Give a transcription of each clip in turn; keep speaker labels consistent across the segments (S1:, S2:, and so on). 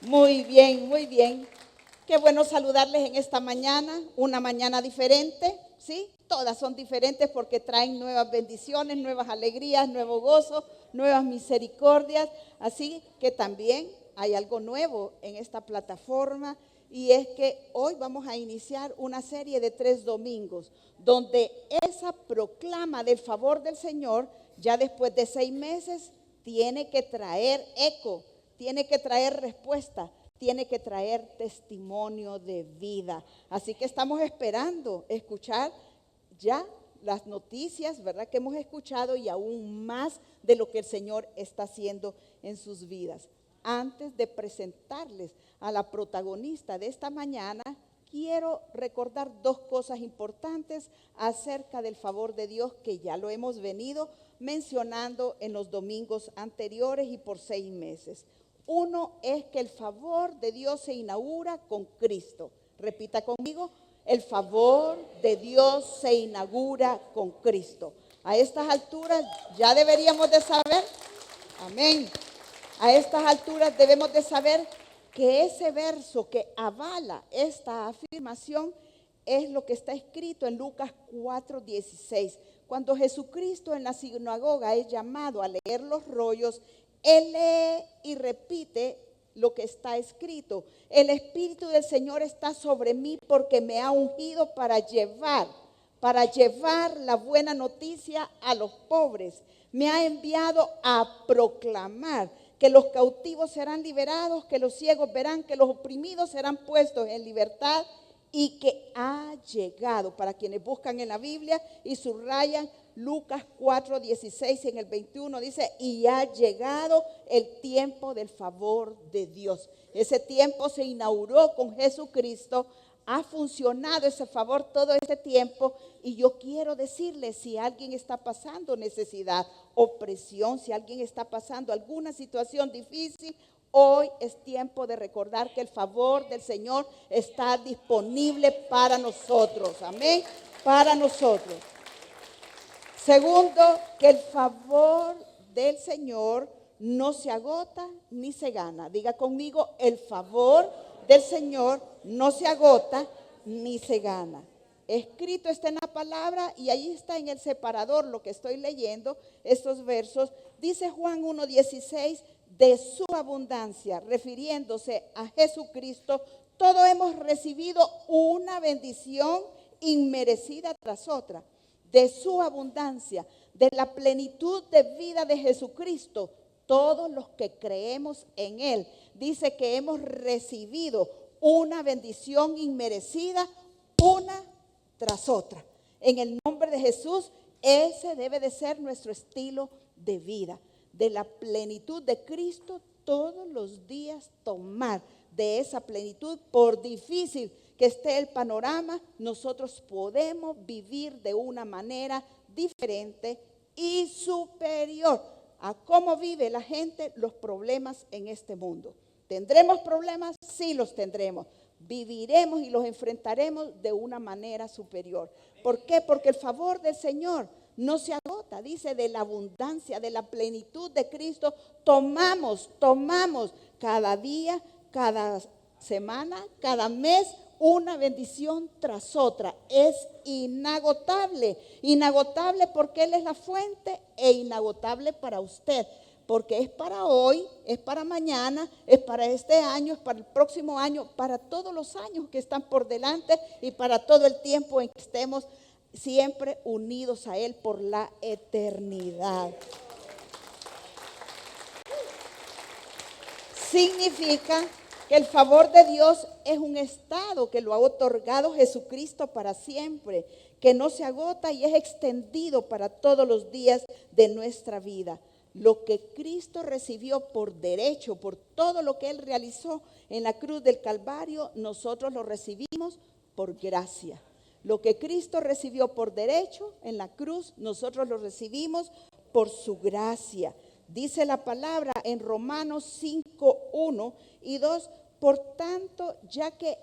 S1: Muy bien, muy bien. Qué bueno saludarles en esta mañana, una mañana diferente, ¿sí? Todas son diferentes porque traen nuevas bendiciones, nuevas alegrías, nuevo gozo, nuevas misericordias. Así que también hay algo nuevo en esta plataforma y es que hoy vamos a iniciar una serie de 3 domingos donde esa proclama del favor del Señor ya después de 6 meses tiene que traer eco, tiene que traer respuesta, tiene que traer testimonio de vida. Así que estamos esperando escuchar ya las noticias, ¿verdad? Que hemos escuchado y aún más de lo que el Señor está haciendo en sus vidas. Antes de presentarles a la protagonista de esta mañana, quiero recordar 2 cosas importantes acerca del favor de Dios que ya lo hemos venido mencionando en los domingos anteriores y por 6 meses. Uno es que el favor de Dios se inaugura con Cristo. Repita conmigo, el favor de Dios se inaugura con Cristo. A estas alturas ya deberíamos de saber, amén, a estas alturas debemos de saber que ese verso que avala esta afirmación es lo que está escrito en Lucas 4:16. Cuando Jesucristo en la sinagoga es llamado a leer los rollos, Él lee y repite lo que está escrito. El Espíritu del Señor está sobre mí porque me ha ungido para llevar la buena noticia a los pobres. Me ha enviado a proclamar que los cautivos serán liberados, que los ciegos verán, que los oprimidos serán puestos en libertad y que ha llegado, para quienes buscan en la Biblia y subrayan Lucas 4:16 en el 21 dice, y ha llegado el tiempo del favor de Dios. Ese tiempo se inauguró con Jesucristo, ha funcionado ese favor todo este tiempo y yo quiero decirles, si alguien está pasando necesidad, opresión, si alguien está pasando alguna situación difícil, hoy es tiempo de recordar que el favor del Señor está disponible para nosotros, amén, para nosotros. Segundo, que el favor del Señor no se agota ni se gana. Diga conmigo, el favor del Señor no se agota ni se gana. Escrito está en la palabra y ahí está en el separador lo que estoy leyendo, estos versos. Dice Juan 1:16, de su abundancia, refiriéndose a Jesucristo, todos hemos recibido una bendición inmerecida tras otra. De su abundancia, de la plenitud de vida de Jesucristo, todos los que creemos en Él, dice que hemos recibido una bendición inmerecida, una tras otra. En el nombre de Jesús, ese debe de ser nuestro estilo de vida. De la plenitud de Cristo, todos los días tomar de esa plenitud, por difícil que esté el panorama, nosotros podemos vivir de una manera diferente y superior a cómo vive la gente los problemas en este mundo. ¿Tendremos problemas? Sí los tendremos. Viviremos y los enfrentaremos de una manera superior. ¿Por qué? Porque el favor del Señor no se agota, dice, de la abundancia, de la plenitud de Cristo, tomamos cada día, cada semana, cada mes, una bendición tras otra. Es inagotable, inagotable porque Él es la fuente e inagotable para usted, porque es para hoy, es para mañana, es para este año, es para el próximo año, para todos los años que están por delante y para todo el tiempo en que estemos siempre unidos a Él por la eternidad. Significa que el favor de Dios es un estado que lo ha otorgado Jesucristo para siempre, que no se agota y es extendido para todos los días de nuestra vida. Lo que Cristo recibió por derecho, por todo lo que Él realizó en la cruz del Calvario, nosotros lo recibimos por gracia. Lo que Cristo recibió por derecho en la cruz, nosotros lo recibimos por su gracia. Dice la palabra en Romanos 5:1 y 2, por tanto, ya que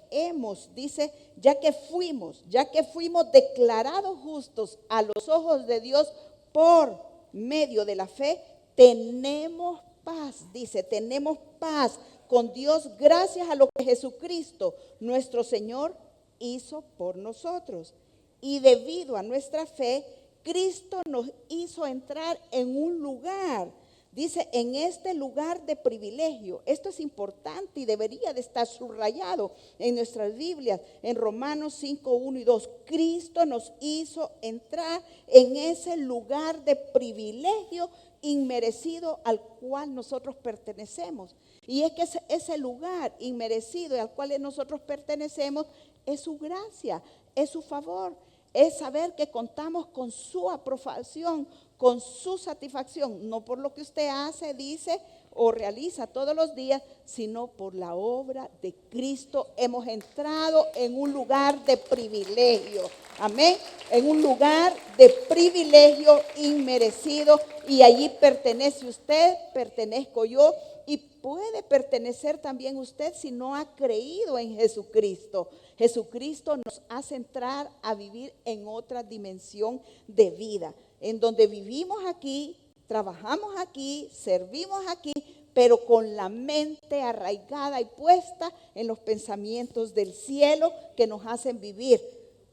S1: fuimos declarados justos a los ojos de Dios por medio de la fe, tenemos paz, dice, tenemos paz con Dios gracias a lo que Jesucristo, nuestro Señor, hizo por nosotros. Y debido a nuestra fe, Cristo nos hizo entrar en un lugar, dice, en este lugar de privilegio. Esto es importante y debería de estar subrayado en nuestras Biblias, en Romanos 5, 1 y 2. Cristo nos hizo entrar en ese lugar de privilegio inmerecido al cual nosotros pertenecemos. Y es que ese lugar inmerecido al cual nosotros pertenecemos es su gracia, es su favor. Es saber que contamos con su aprobación, con su satisfacción, no por lo que usted hace, dice o realiza todos los días, sino por la obra de Cristo. Hemos entrado en un lugar de privilegio, amén, en un lugar de privilegio inmerecido, y allí pertenece usted, pertenezco yo, y puede pertenecer también usted si no ha creído en Jesucristo. Jesucristo nos hace entrar a vivir en otra dimensión de vida, en donde vivimos aquí, trabajamos aquí, servimos aquí, pero con la mente arraigada y puesta en los pensamientos del cielo que nos hacen vivir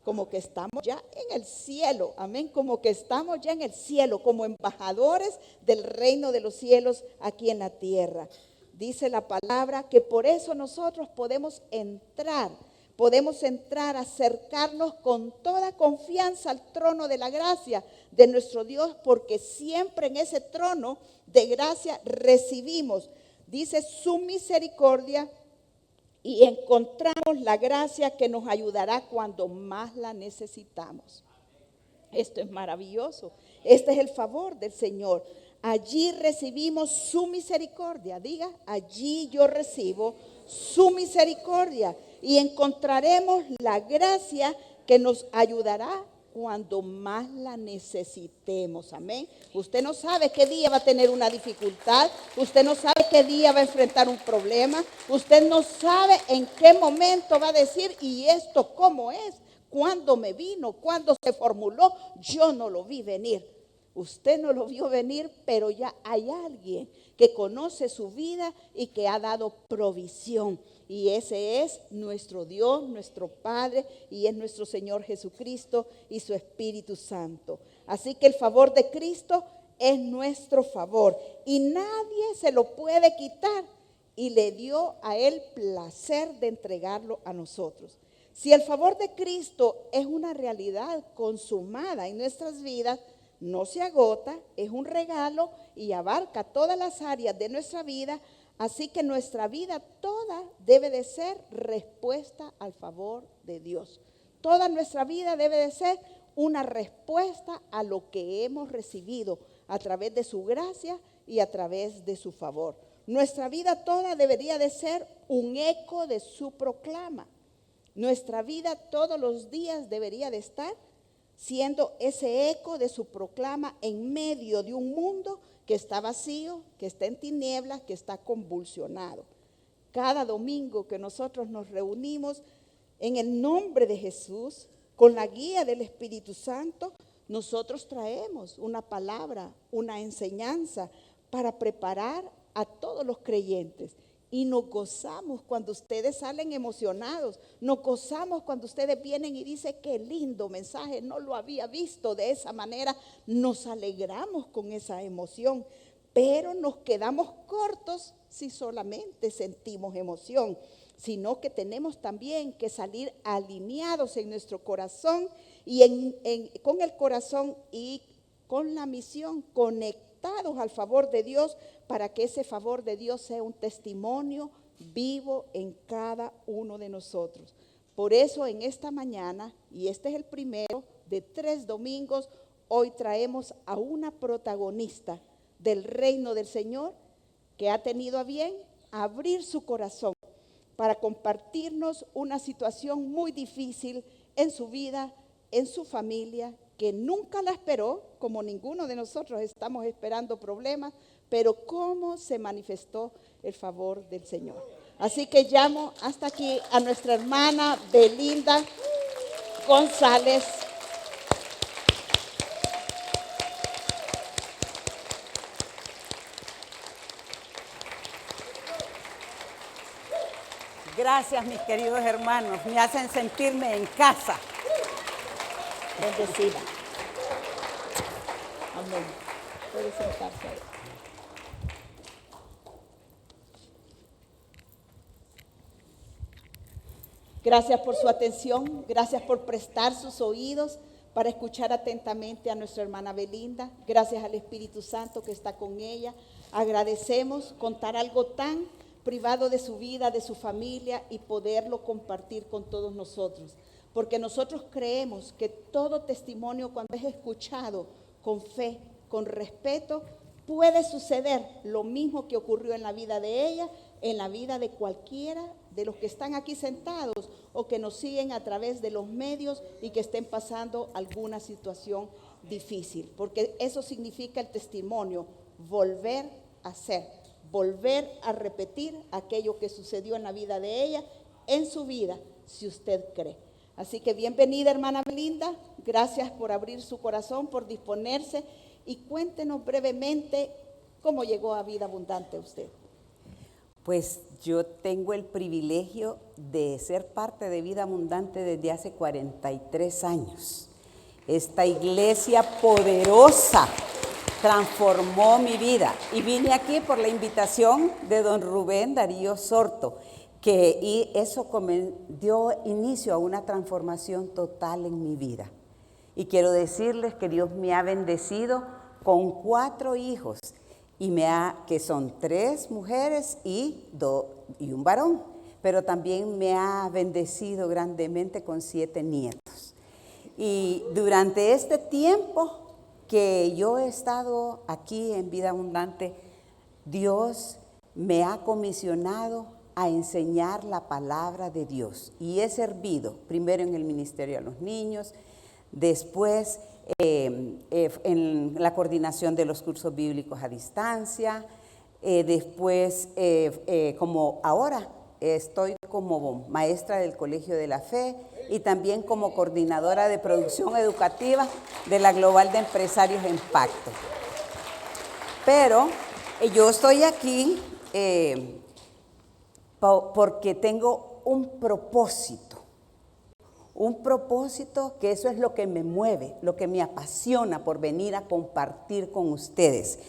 S1: como que estamos ya en el cielo, amén, como que estamos ya en el cielo, como embajadores del reino de los cielos aquí en la tierra. Dice la palabra que por eso nosotros podemos entrar, acercarnos con toda confianza al trono de la gracia de nuestro Dios, porque siempre en ese trono de gracia recibimos, dice, su misericordia, y encontramos la gracia que nos ayudará cuando más la necesitamos. Esto es maravilloso. Este es el favor del Señor. Allí recibimos su misericordia. Diga, allí yo recibo su misericordia y encontraremos la gracia que nos ayudará cuando más la necesitemos. Amén. Usted no sabe qué día va a tener una dificultad. Usted no sabe qué día va a enfrentar un problema. Usted no sabe en qué momento va a decir, ¿y esto cómo es? ¿Cuándo me vino? ¿Cuándo se formuló? Yo no lo vi venir. Usted no lo vio venir, pero ya hay alguien que conoce su vida y que ha dado provisión. Y ese es nuestro Dios, nuestro Padre, y es nuestro Señor Jesucristo y su Espíritu Santo. Así que el favor de Cristo es nuestro favor y nadie se lo puede quitar, y le dio a Él placer de entregarlo a nosotros. Si el favor de Cristo es una realidad consumada en nuestras vidas, no se agota, es un regalo y abarca todas las áreas de nuestra vida. Así que nuestra vida toda debe de ser respuesta al favor de Dios. Toda nuestra vida debe de ser una respuesta a lo que hemos recibido a través de su gracia y a través de su favor. Nuestra vida toda debería de ser un eco de su proclama. Nuestra vida todos los días debería de estar siendo ese eco de su proclama en medio de un mundo que está vacío, que está en tinieblas, que está convulsionado. Cada domingo que nosotros nos reunimos en el nombre de Jesús, con la guía del Espíritu Santo, nosotros traemos una palabra, una enseñanza para preparar a todos los creyentes. Y nos gozamos cuando ustedes salen emocionados, nos gozamos cuando ustedes vienen y dicen, qué lindo mensaje, no lo había visto de esa manera. Nos alegramos con esa emoción, pero nos quedamos cortos si solamente sentimos emoción, sino que tenemos también que salir alineados en nuestro corazón y con el corazón y con la misión, conectados al favor de Dios, para que ese favor de Dios sea un testimonio vivo en cada uno de nosotros. Por eso en esta mañana, y este es el primero de 3 domingos, hoy traemos a una protagonista del reino del Señor que ha tenido a bien abrir su corazón para compartirnos una situación muy difícil en su vida, en su familia, que nunca la esperó, como ninguno de nosotros estamos esperando problemas, pero cómo se manifestó el favor del Señor. Así que llamo hasta aquí a nuestra hermana Belinda González.
S2: Gracias, mis queridos hermanos. Me hacen sentirme en casa.
S1: Bendecida. Amén. Puede sentarse ahí. Gracias por su atención, gracias por prestar sus oídos para escuchar atentamente a nuestra hermana Belinda. Gracias al Espíritu Santo que está con ella. Agradecemos contar algo tan privado de su vida, de su familia y poderlo compartir con todos nosotros. Porque nosotros creemos que todo testimonio, cuando es escuchado con fe, con respeto, puede suceder lo mismo que ocurrió en la vida de ella, en la vida de cualquiera de los que están aquí sentados o que nos siguen a través de los medios y que estén pasando alguna situación difícil. Porque eso significa el testimonio, volver a ser, volver a repetir aquello que sucedió en la vida de ella, en su vida, si usted cree. Así que bienvenida, hermana Belinda. Gracias por abrir su corazón, por disponerse. Y cuéntenos brevemente cómo llegó a Vida Abundante usted.
S2: Pues yo tengo el privilegio de ser parte de Vida Abundante desde hace 43 años. Esta iglesia poderosa transformó mi vida. Y vine aquí por la invitación de don Rubén Darío Sorto, y eso dio inicio a una transformación total en mi vida. Y quiero decirles que Dios me ha bendecido con 4 hijos, que son 3 mujeres y un varón, pero también me ha bendecido grandemente con 7 nietos. Y durante este tiempo que yo he estado aquí en Vida Abundante, Dios me ha comisionado a enseñar la palabra de Dios. Y he servido primero en el Ministerio a los Niños, después en la coordinación de los cursos bíblicos a distancia, después como ahora estoy como maestra del Colegio de la Fe y también como coordinadora de producción educativa de la Global de Empresarios en Pacto. Pero yo estoy aquí porque tengo un propósito que eso es lo que me mueve, lo que me apasiona por venir a compartir con ustedes.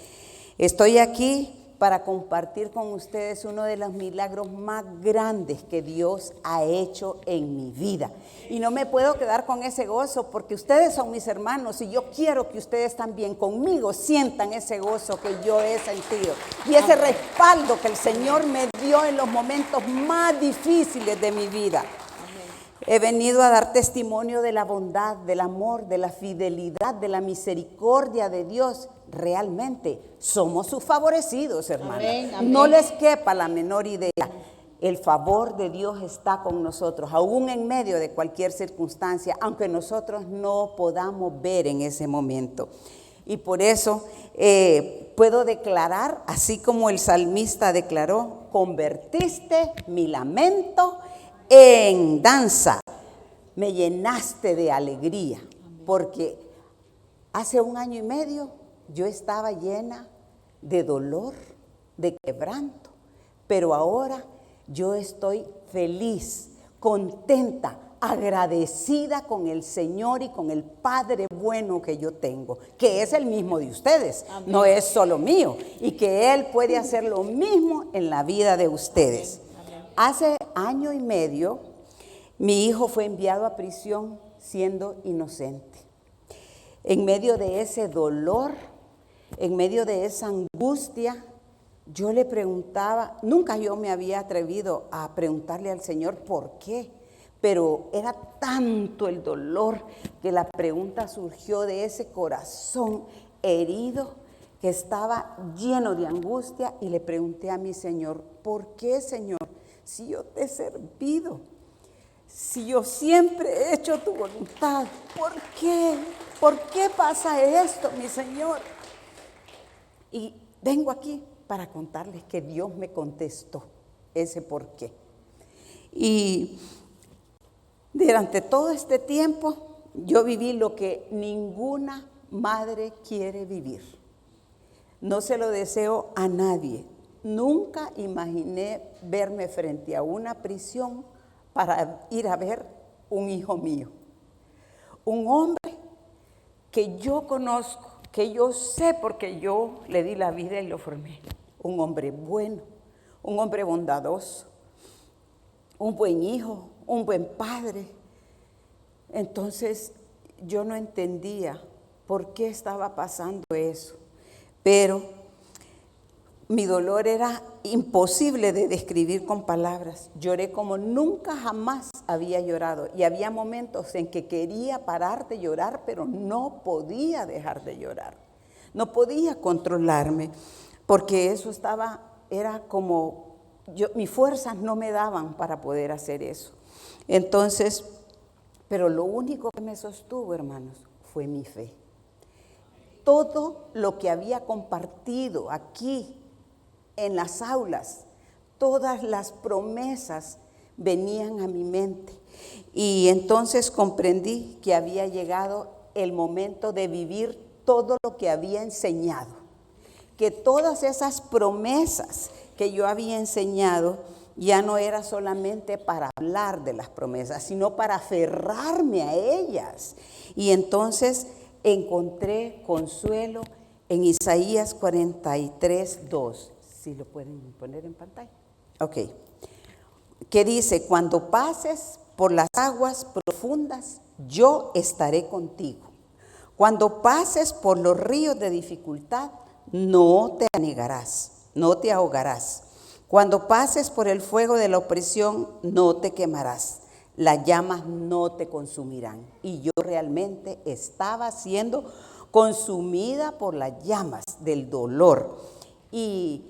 S2: Estoy aquí para compartir con ustedes uno de los milagros más grandes que Dios ha hecho en mi vida. Y no me puedo quedar con ese gozo porque ustedes son mis hermanos y yo quiero que ustedes también conmigo sientan ese gozo que yo he sentido y ese respaldo que el Señor me dio en los momentos más difíciles de mi vida. He venido a dar testimonio de la bondad, del amor, de la fidelidad, de la misericordia de Dios. Realmente somos sus favorecidos, hermanos. Amén, amén. No les quepa la menor idea. El favor de Dios está con nosotros, aún en medio de cualquier circunstancia, aunque nosotros no podamos ver en ese momento. Y por eso puedo declarar, así como el salmista declaró, convertiste mi lamento en danza, me llenaste de alegría, porque hace 1 año y medio yo estaba llena de dolor, de quebranto, pero ahora yo estoy feliz, contenta, agradecida con el Señor y con el Padre bueno que yo tengo, que es el mismo de ustedes. Amén. No es solo mío, y que Él puede hacer lo mismo en la vida de ustedes. Amén. Hace 1 año y medio, mi hijo fue enviado a prisión siendo inocente. En medio de ese dolor, en medio de esa angustia, yo le preguntaba, nunca yo me había atrevido a preguntarle al Señor por qué, pero era tanto el dolor que la pregunta surgió de ese corazón herido que estaba lleno de angustia, y le pregunté a mi Señor, ¿por qué, Señor? Si yo te he servido, si yo siempre he hecho tu voluntad, ¿por qué? ¿Por qué pasa esto, mi Señor? Y vengo aquí para contarles que Dios me contestó ese por qué. Y durante todo este tiempo yo viví lo que ninguna madre quiere vivir. No se lo deseo a nadie, nunca imaginé verme frente a una prisión para ir a ver un hijo mío. Un hombre que yo conozco, que yo sé porque yo le di la vida y lo formé. Un hombre bueno, un hombre bondadoso, un buen hijo, un buen padre. Entonces yo no entendía por qué estaba pasando eso, pero mi dolor era imposible de describir con palabras. Lloré como nunca jamás había llorado y había momentos en que quería parar de llorar, pero no podía dejar de llorar. No podía controlarme porque eso era como, mis fuerzas no me daban para poder hacer eso. Entonces, pero lo único que me sostuvo, hermanos, fue mi fe. Todo lo que había compartido aquí en las aulas, todas las promesas venían a mi mente. Y entonces comprendí que había llegado el momento de vivir todo lo que había enseñado. Que todas esas promesas que yo había enseñado ya no era solamente para hablar de las promesas, sino para aferrarme a ellas. Y entonces encontré consuelo en Isaías 43:2. Si lo pueden poner en pantalla. Ok. Que dice, cuando pases por las aguas profundas, yo estaré contigo. Cuando pases por los ríos de dificultad, no te anegarás, no te ahogarás. Cuando pases por el fuego de la opresión, no te quemarás. Las llamas no te consumirán. Y yo realmente estaba siendo consumida por las llamas del dolor. Y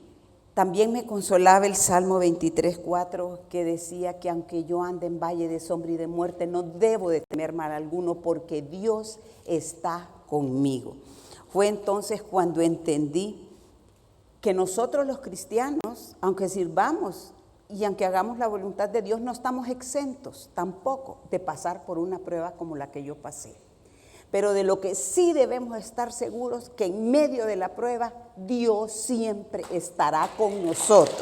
S2: también me consolaba el Salmo 23:4, que decía que aunque yo ande en valle de sombra y de muerte, no debo de temer mal alguno porque Dios está conmigo. Fue entonces cuando entendí que nosotros los cristianos, aunque sirvamos y aunque hagamos la voluntad de Dios, no estamos exentos tampoco de pasar por una prueba como la que yo pasé. Pero de lo que sí debemos estar seguros, que en medio de la prueba, Dios siempre estará con nosotros.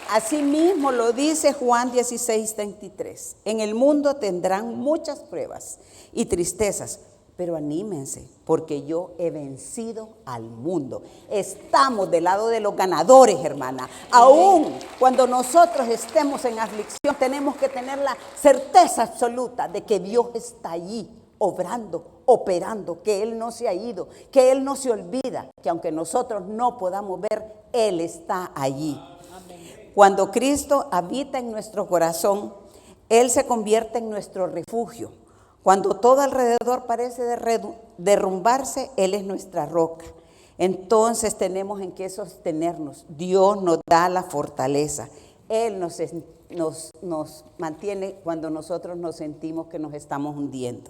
S2: Así mismo lo dice Juan 16:33. En el mundo tendrán muchas pruebas y tristezas, pero anímense, porque yo he vencido al mundo. Estamos del lado de los ganadores, hermana. Aún cuando nosotros estemos en aflicción, tenemos que tener la certeza absoluta de que Dios está allí, obrando, operando, que Él no se ha ido, que Él no se olvida, que aunque nosotros no podamos ver, Él está allí. Cuando Cristo habita en nuestro corazón, Él se convierte en nuestro refugio. Cuando todo alrededor parece derrumbarse, Él es nuestra roca. Entonces tenemos en qué sostenernos. Dios nos da la fortaleza. Él nos mantiene cuando nosotros nos sentimos que nos estamos hundiendo.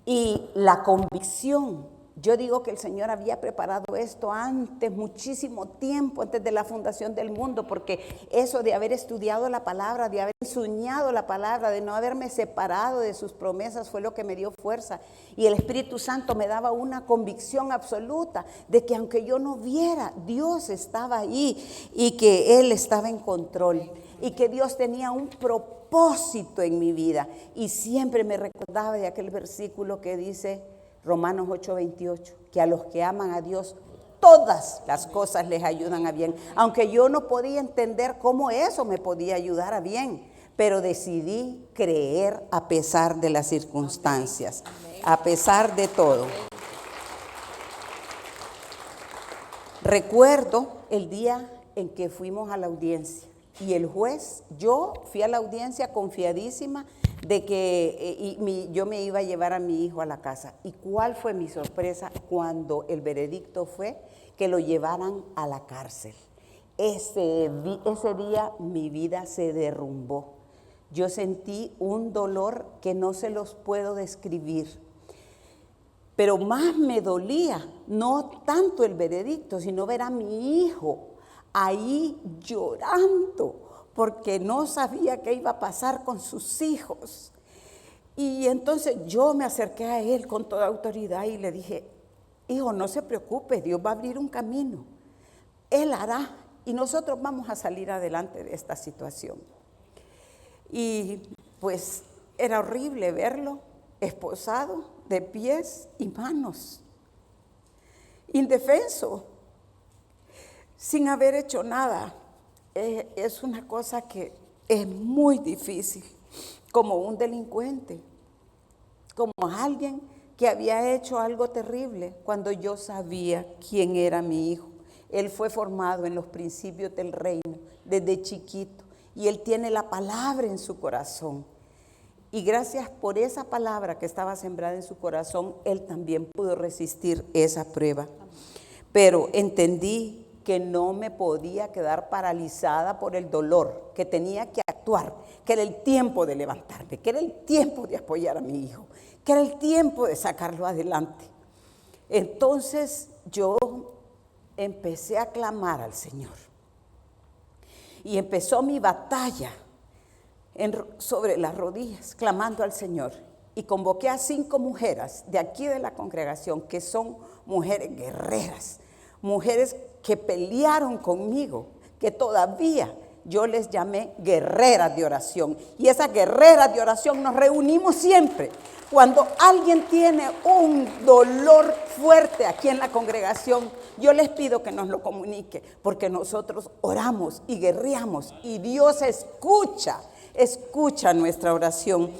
S2: Y la convicción, yo digo que el Señor había preparado esto antes, muchísimo tiempo antes de la fundación del mundo, porque eso de haber estudiado la palabra, de haber enseñado la palabra, de no haberme separado de sus promesas fue lo que me dio fuerza. Y el Espíritu Santo me daba una convicción absoluta de que aunque yo no viera, Dios estaba ahí y que Él estaba en control y que Dios tenía un propósito en mi vida. Y siempre me recordaba de aquel versículo que dice Romanos 8:28, que a los que aman a Dios todas las cosas les ayudan a bien. Aunque yo no podía entender cómo eso me podía ayudar a bien, pero decidí creer a pesar de las circunstancias, a pesar de todo. Recuerdo el día en que fuimos a la audiencia y el juez, yo fui a la audiencia confiadísima de que yo me iba a llevar a mi hijo a la casa. ¿Y cuál fue mi sorpresa cuando el veredicto fue que lo llevaran a la cárcel? Ese día mi vida se derrumbó. Yo sentí un dolor que no se los puedo describir. Pero más me dolía, no tanto el veredicto, sino ver a mi hijo ahí llorando, porque no sabía qué iba a pasar con sus hijos. Y entonces yo me acerqué a él con toda autoridad y le dije, hijo, no se preocupe, Dios va a abrir un camino. Él hará y nosotros vamos a salir adelante de esta situación. Y pues era horrible verlo esposado de pies y manos, indefenso, sin haber hecho nada. Es una cosa que es muy difícil, como un delincuente, como alguien que había hecho algo terrible cuando yo sabía quién era mi hijo. Él fue formado en los principios del reino desde chiquito y él tiene la palabra en su corazón. Y gracias por esa palabra que estaba sembrada en su corazón, él también pudo resistir esa prueba. Pero entendí que no me podía quedar paralizada por el dolor, que tenía que actuar, que era el tiempo de levantarme, que era el tiempo de apoyar a mi hijo, que era el tiempo de sacarlo adelante. Entonces yo empecé a clamar al Señor y empezó mi batalla sobre las rodillas, clamando al Señor. Y convoqué a 5 mujeres de aquí de la congregación que son mujeres guerreras, mujeres que pelearon conmigo, que todavía yo les llamé guerreras de oración. Y esas guerreras de oración nos reunimos siempre. Cuando alguien tiene un dolor fuerte aquí en la congregación, yo les pido que nos lo comunique, porque nosotros oramos y guerreamos y Dios escucha nuestra oración.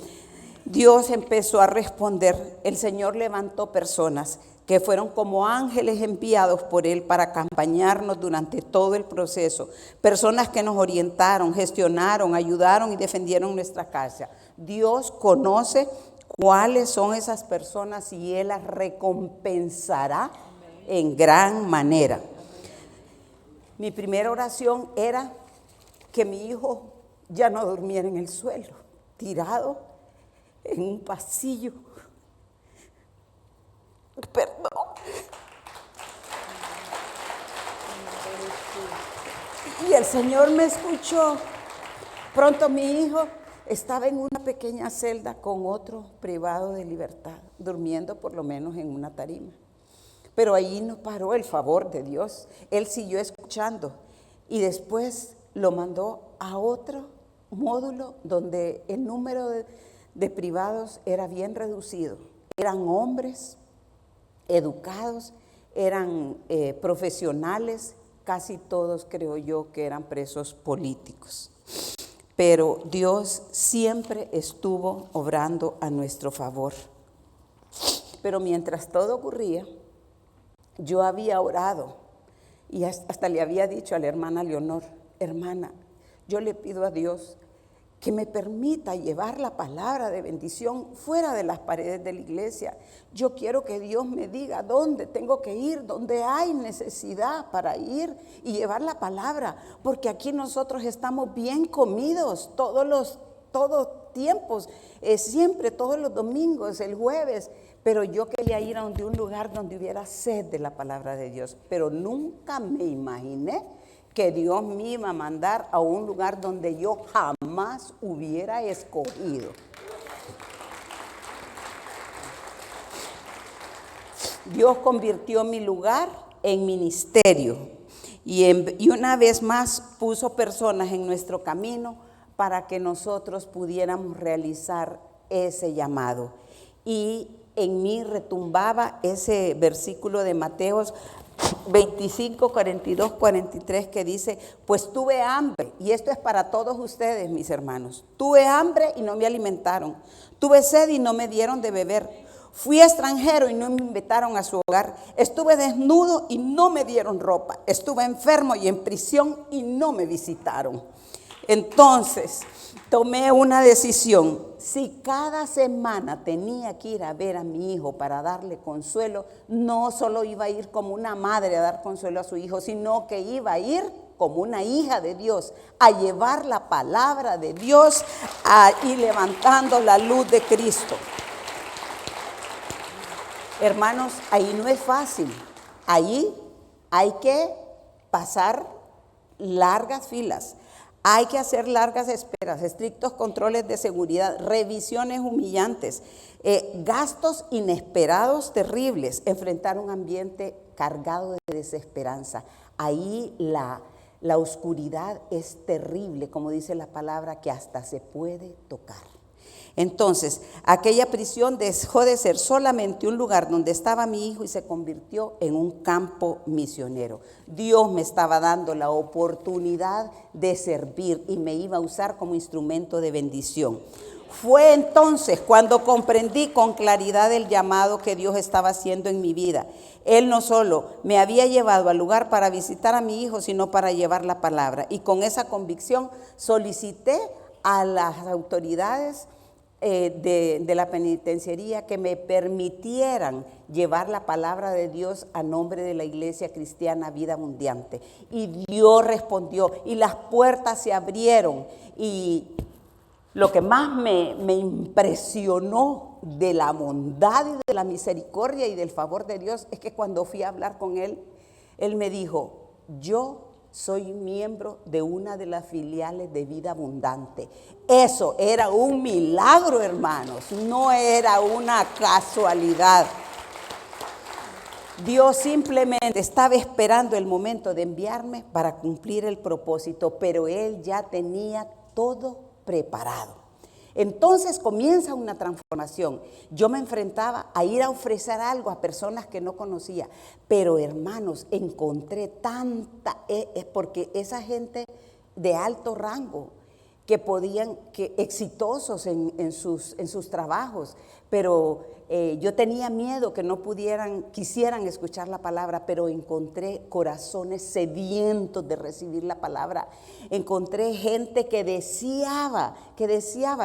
S2: Dios empezó a responder. El Señor levantó personas que fueron como ángeles enviados por Él para acompañarnos durante todo el proceso. Personas que nos orientaron, gestionaron, ayudaron y defendieron nuestra casa. Dios conoce cuáles son esas personas y Él las recompensará en gran manera. Mi primera oración era que mi hijo ya no durmiera en el suelo, tirado en un pasillo. Perdón. Y el Señor me escuchó. Pronto mi hijo estaba en una pequeña celda con otro privado de libertad, durmiendo por lo menos en una tarima. Pero ahí no paró el favor de Dios. Él siguió escuchando y después lo mandó a otro módulo donde el número de privados era bien reducido. Eran hombres educados, eran profesionales, casi todos creo yo que eran presos políticos. Pero Dios siempre estuvo obrando a nuestro favor. Pero mientras todo ocurría, yo había orado y hasta le había dicho a la hermana Leonor, hermana, yo le pido a Dios que me permita llevar la palabra de bendición fuera de las paredes de la iglesia. Yo quiero que Dios me diga dónde tengo que ir, dónde hay necesidad para ir y llevar la palabra, porque aquí nosotros estamos bien comidos todos tiempos, siempre, todos los domingos, el jueves, pero yo quería ir a un lugar donde hubiera sed de la palabra de Dios, pero nunca me imaginé que Dios me iba a mandar a un lugar donde yo jamás hubiera escogido. Dios convirtió mi lugar en ministerio y una vez más puso personas en nuestro camino para que nosotros pudiéramos realizar ese llamado. Y en mí retumbaba ese versículo de Mateos 25, 42, 43 que dice, pues tuve hambre, y esto es para todos ustedes, mis hermanos, tuve hambre y no me alimentaron, tuve sed y no me dieron de beber, fui extranjero y no me invitaron a su hogar, estuve desnudo y no me dieron ropa, estuve enfermo y en prisión y no me visitaron. Entonces tomé una decisión. Si cada semana tenía que ir a ver a mi hijo para darle consuelo, no solo iba a ir como una madre a dar consuelo a su hijo, sino que iba a ir como una hija de Dios, a llevar la palabra de Dios y levantando la luz de Cristo. Hermanos, ahí no es fácil. Ahí hay que pasar largas filas. Hay que hacer largas esperas, estrictos controles de seguridad, revisiones humillantes, gastos inesperados terribles, enfrentar un ambiente cargado de desesperanza. Ahí la oscuridad es terrible, como dice la palabra, que hasta se puede tocar. Entonces, aquella prisión dejó de ser solamente un lugar donde estaba mi hijo y se convirtió en un campo misionero. Dios me estaba dando la oportunidad de servir y me iba a usar como instrumento de bendición. Fue entonces cuando comprendí con claridad el llamado que Dios estaba haciendo en mi vida. Él no solo me había llevado al lugar para visitar a mi hijo, sino para llevar la palabra. Y con esa convicción solicité a las autoridades de la penitenciaría que me permitieran llevar la palabra de Dios a nombre de la Iglesia Cristiana Vida Abundante. Y Dios respondió y las puertas se abrieron. Y lo que más me impresionó de la bondad y de la misericordia y del favor de Dios es que cuando fui a hablar con él, él me dijo, yo soy miembro de una de las filiales de Vida Abundante. Eso era un milagro, hermanos, no era una casualidad. Dios simplemente estaba esperando el momento de enviarme para cumplir el propósito, pero Él ya tenía todo preparado. Entonces comienza una transformación. Yo me enfrentaba a ir a ofrecer algo a personas que no conocía, pero hermanos, encontré tanta, porque esa gente de alto rango, que exitosos en sus trabajos, pero yo tenía miedo que no quisieran escuchar la palabra, pero encontré corazones sedientos de recibir la palabra. Encontré gente que deseaba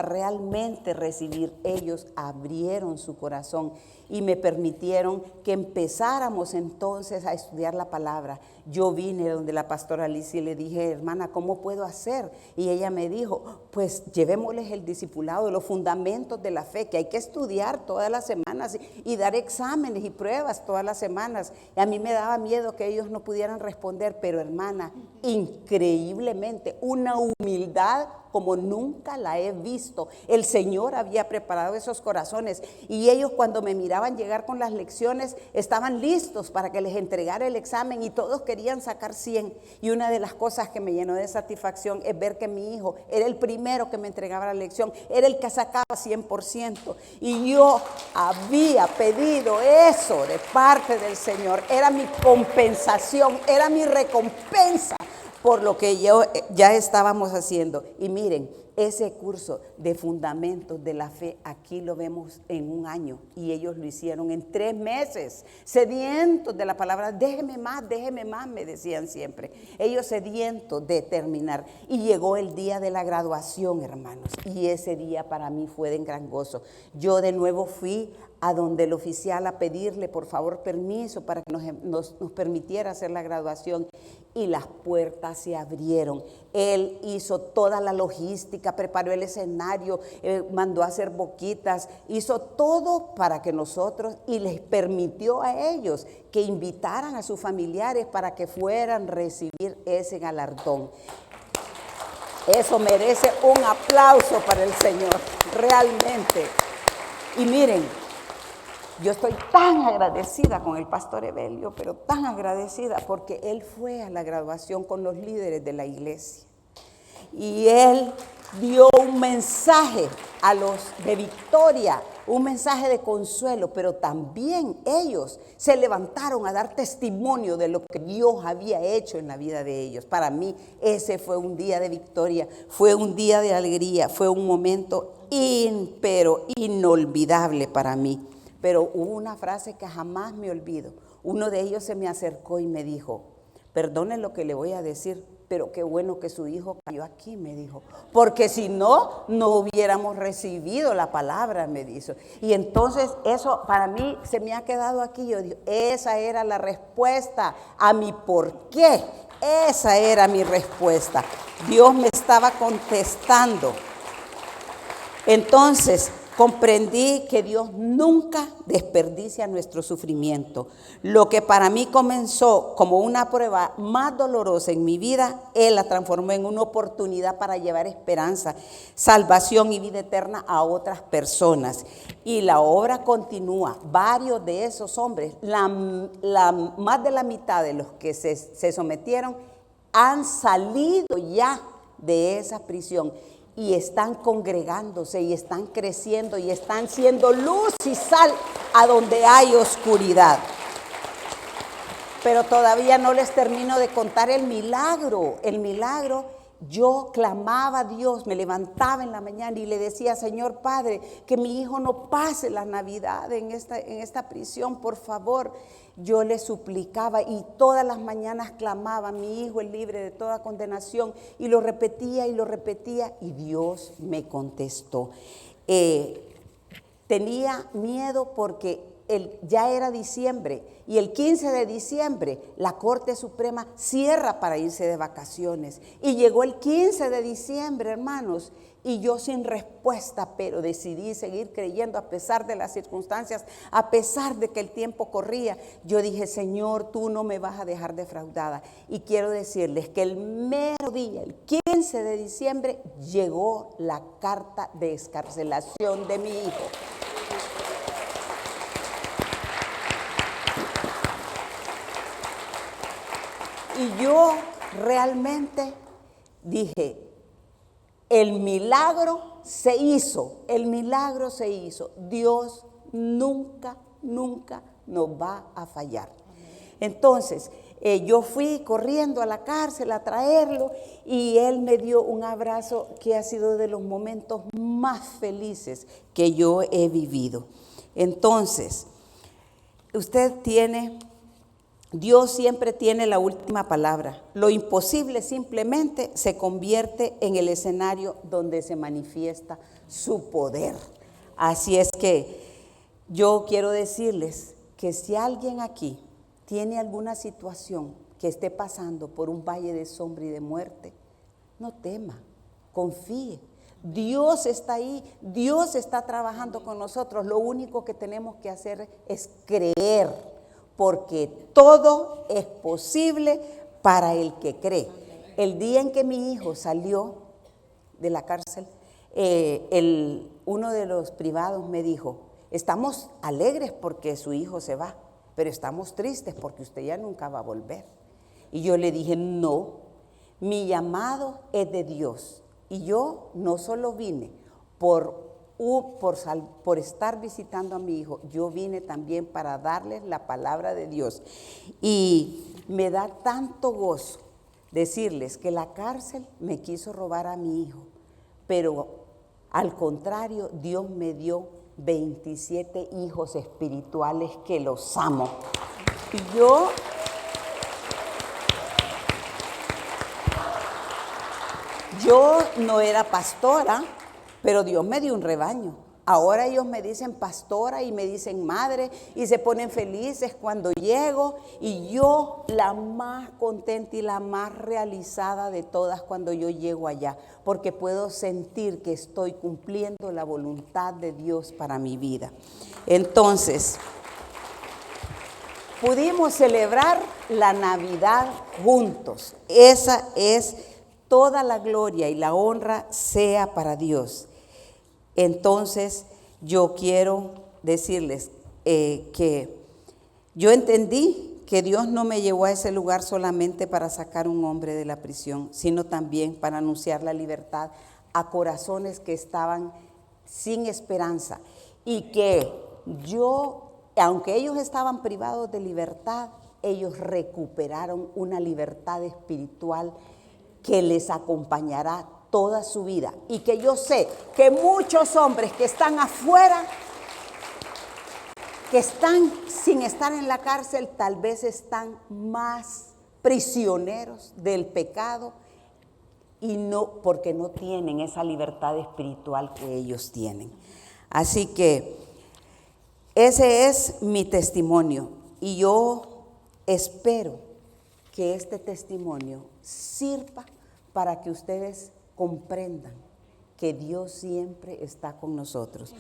S2: realmente recibir. Ellos abrieron su corazón y me permitieron que empezáramos entonces a estudiar la palabra. Yo vine donde la pastora Alicia y le dije, hermana, ¿cómo puedo hacer? Y ella me dijo, pues llevémosles el discipulado, los fundamentos de la fe, que hay que estudiar todas las semanas y dar exámenes y pruebas todas las semanas. Y a mí me daba miedo que ellos no pudieran responder, pero hermana, increíblemente, una humildad como nunca la he visto. El Señor había preparado esos corazones y ellos cuando me miraban llegar con las lecciones estaban listos para que les entregara el examen y todos querían sacar 100. Y una de las cosas que me llenó de satisfacción es ver que mi hijo era el primero que me entregaba la lección, era el que sacaba 100%. Y yo había pedido eso de parte del Señor, era mi compensación, era mi recompensa por lo que ya estábamos haciendo. Y miren, ese curso de fundamentos de la fe, aquí lo vemos en un año y ellos lo hicieron en 3 meses, sedientos de la palabra. Déjeme más, me decían siempre. Ellos sedientos de terminar. Y llegó el día de la graduación, hermanos, y ese día para mí fue de gran gozo. Yo de nuevo fui a donde el oficial a pedirle por favor permiso para que nos permitiera hacer la graduación, y las puertas se abrieron. Él hizo toda la logística, preparó el escenario, mandó a hacer boquitas, hizo todo para que nosotros, y les permitió a ellos que invitaran a sus familiares para que fueran a recibir ese galardón. Eso merece un aplauso para el Señor, realmente. Y miren, yo estoy tan agradecida con el pastor Evelio, pero tan agradecida porque él fue a la graduación con los líderes de la iglesia. Y él dio un mensaje a los de victoria, un mensaje de consuelo, pero también ellos se levantaron a dar testimonio de lo que Dios había hecho en la vida de ellos. Para mí ese fue un día de victoria, fue un día de alegría, fue un momento pero inolvidable para mí. Pero hubo una frase que jamás me olvido. Uno de ellos se me acercó y me dijo, perdone lo que le voy a decir, pero qué bueno que su hijo cayó aquí, me dijo, porque si no, no hubiéramos recibido la palabra, me dijo. Y entonces eso para mí se me ha quedado aquí. Yo digo, esa era la respuesta a mi por qué. Esa era mi respuesta. Dios me estaba contestando. Entonces, comprendí que Dios nunca desperdicia nuestro sufrimiento. Lo que para mí comenzó como una prueba más dolorosa en mi vida, Él la transformó en una oportunidad para llevar esperanza, salvación y vida eterna a otras personas. Y la obra continúa. Varios de esos hombres, más de la mitad de los que se sometieron, han salido ya de esa prisión. Y están congregándose y están creciendo y están siendo luz y sal a donde hay oscuridad. Pero todavía no les termino de contar el milagro. El milagro, yo clamaba a Dios, me levantaba en la mañana y le decía: Señor Padre, que mi hijo no pase la Navidad en esta prisión, por favor. Yo le suplicaba y todas las mañanas clamaba: mi hijo es libre de toda condenación, y lo repetía y Dios me contestó. Tenía miedo porque ya era diciembre y el 15 de diciembre la Corte Suprema cierra para irse de vacaciones. Y llegó el 15 de diciembre, hermanos, y yo sin respuesta, pero decidí seguir creyendo a pesar de las circunstancias, a pesar de que el tiempo corría. Yo dije: Señor, tú no me vas a dejar defraudada. Y quiero decirles que el mero día, el 15 de diciembre, llegó la carta de excarcelación de mi hijo. Y yo realmente dije: el milagro se hizo, Dios nunca nos va a fallar. Entonces, yo fui corriendo a la cárcel a traerlo y él me dio un abrazo que ha sido de los momentos más felices que yo he vivido. Entonces, Dios siempre tiene la última palabra. Lo imposible simplemente se convierte en el escenario donde se manifiesta su poder. Así es que yo quiero decirles que si alguien aquí tiene alguna situación que esté pasando por un valle de sombra y de muerte, no tema, confíe. Dios está ahí, Dios está trabajando con nosotros. Lo único que tenemos que hacer es creer, porque todo es posible para el que cree. El día en que mi hijo salió de la cárcel, uno de los privados me dijo: estamos alegres porque su hijo se va, pero estamos tristes porque usted ya nunca va a volver. Y yo le dije: no, mi llamado es de Dios. Y yo no solo vine por estar visitando a mi hijo, yo vine también para darles la palabra de Dios. Y me da tanto gozo decirles que la cárcel me quiso robar a mi hijo, pero al contrario, Dios me dio 27 hijos espirituales que los amo. Y yo no era pastora, pero Dios me dio un rebaño. Ahora ellos me dicen pastora y me dicen madre y se ponen felices cuando llego. Y yo, la más contenta y la más realizada de todas cuando yo llego allá, porque puedo sentir que estoy cumpliendo la voluntad de Dios para mi vida. Entonces, pudimos celebrar la Navidad juntos. Esa es toda la gloria y la honra sea para Dios. Entonces, yo quiero decirles que yo entendí que Dios no me llevó a ese lugar solamente para sacar un hombre de la prisión, sino también para anunciar la libertad a corazones que estaban sin esperanza. Y que aunque ellos estaban privados de libertad, ellos recuperaron una libertad espiritual que les acompañará toda su vida. Y que yo sé que muchos hombres que están afuera, que están sin estar en la cárcel, tal vez están más prisioneros del pecado, y no, porque no tienen esa libertad espiritual que ellos tienen. Así que ese es mi testimonio, y yo espero que este testimonio sirva para que ustedes comprendan que Dios siempre está con nosotros.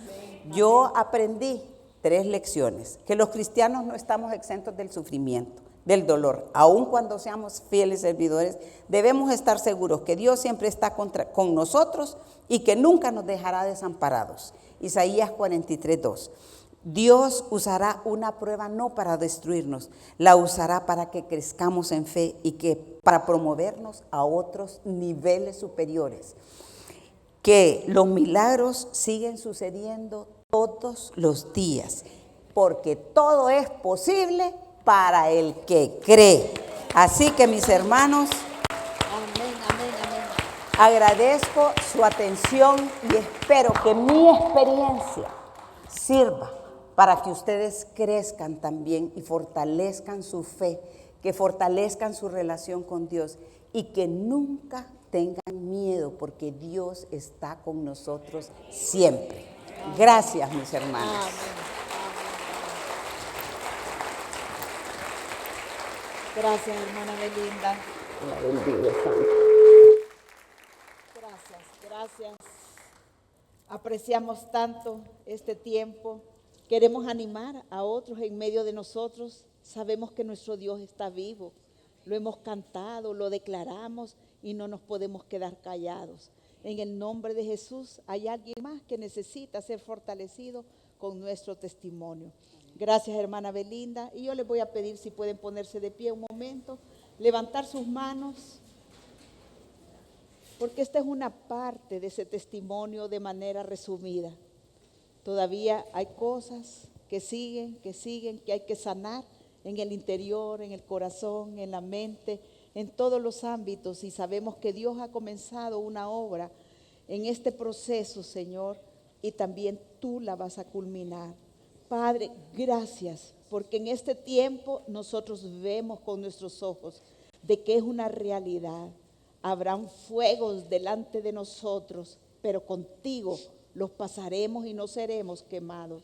S2: Yo aprendí 3 lecciones: que los cristianos no estamos exentos del sufrimiento, del dolor. Aun cuando seamos fieles servidores, debemos estar seguros que Dios siempre está con nosotros y que nunca nos dejará desamparados. Isaías 43:2. Dios usará una prueba no para destruirnos, la usará para que crezcamos en fe y que para promovernos a otros niveles superiores. Que los milagros siguen sucediendo todos los días, porque todo es posible para el que cree. Así que, mis hermanos,
S1: Amén, amén, amén.
S2: agradezco su atención y espero que mi experiencia sirva para que ustedes crezcan también y fortalezcan su fe, que fortalezcan su relación con Dios y que nunca tengan miedo, porque Dios está con nosotros siempre. Gracias, mis hermanos.
S1: Amén. Gracias, hermana Belinda. Gracias. Apreciamos tanto este tiempo. Queremos animar a otros en medio de nosotros. Sabemos que nuestro Dios está vivo. Lo hemos cantado, lo declaramos y no nos podemos quedar callados. En el nombre de Jesús, hay alguien más que necesita ser fortalecido con nuestro testimonio. Gracias, hermana Belinda. Y yo les voy a pedir si pueden ponerse de pie un momento, levantar sus manos, porque esta es una parte de ese testimonio de manera resumida. Todavía hay cosas que siguen, que hay que sanar en el interior, en el corazón, en la mente, en todos los ámbitos. Y sabemos que Dios ha comenzado una obra en este proceso, Señor, y también tú la vas a culminar. Padre, gracias, porque en este tiempo nosotros vemos con nuestros ojos de que es una realidad. Habrán fuegos delante de nosotros, pero contigo los pasaremos y no seremos quemados.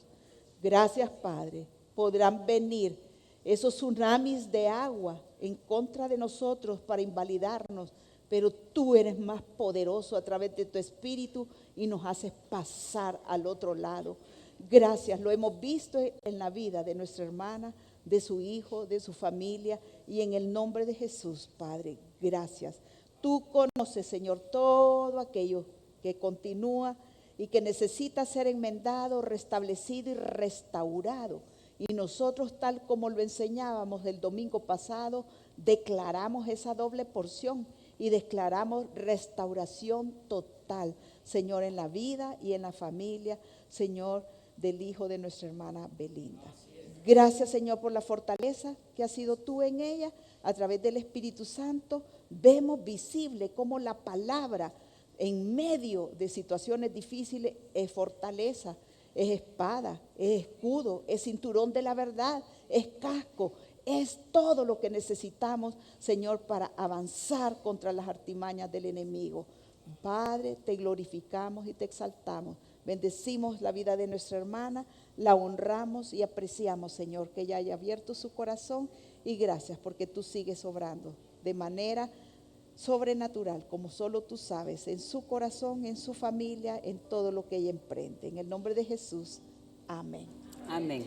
S1: Gracias, Padre. Podrán venir esos tsunamis de agua en contra de nosotros para invalidarnos, pero tú eres más poderoso a través de tu Espíritu y nos haces pasar al otro lado. Gracias, lo hemos visto en la vida de nuestra hermana, de su hijo, de su familia, y en el nombre de Jesús, Padre, gracias. Tú conoces, Señor, todo aquello que continúa y que necesita ser enmendado, restablecido y restaurado. Y nosotros, tal como lo enseñábamos el domingo pasado, declaramos esa doble porción y declaramos restauración total, Señor, en la vida y en la familia, Señor, del hijo de nuestra hermana Belinda. Gracias, Señor, por la fortaleza que has sido tú en ella. A través del Espíritu Santo vemos visible cómo la palabra en medio de situaciones difíciles es fortaleza, es espada, es escudo, es cinturón de la verdad, es casco, es todo lo que necesitamos, Señor, para avanzar contra las artimañas del enemigo. Padre, te glorificamos y te exaltamos. Bendecimos la vida de nuestra hermana, la honramos y apreciamos, Señor, que ella haya abierto su corazón, y gracias porque tú sigues obrando de manera sobrenatural, como solo tú sabes, en su corazón, en su familia, en todo lo que ella emprende. En el nombre de Jesús, amén.
S2: Amén.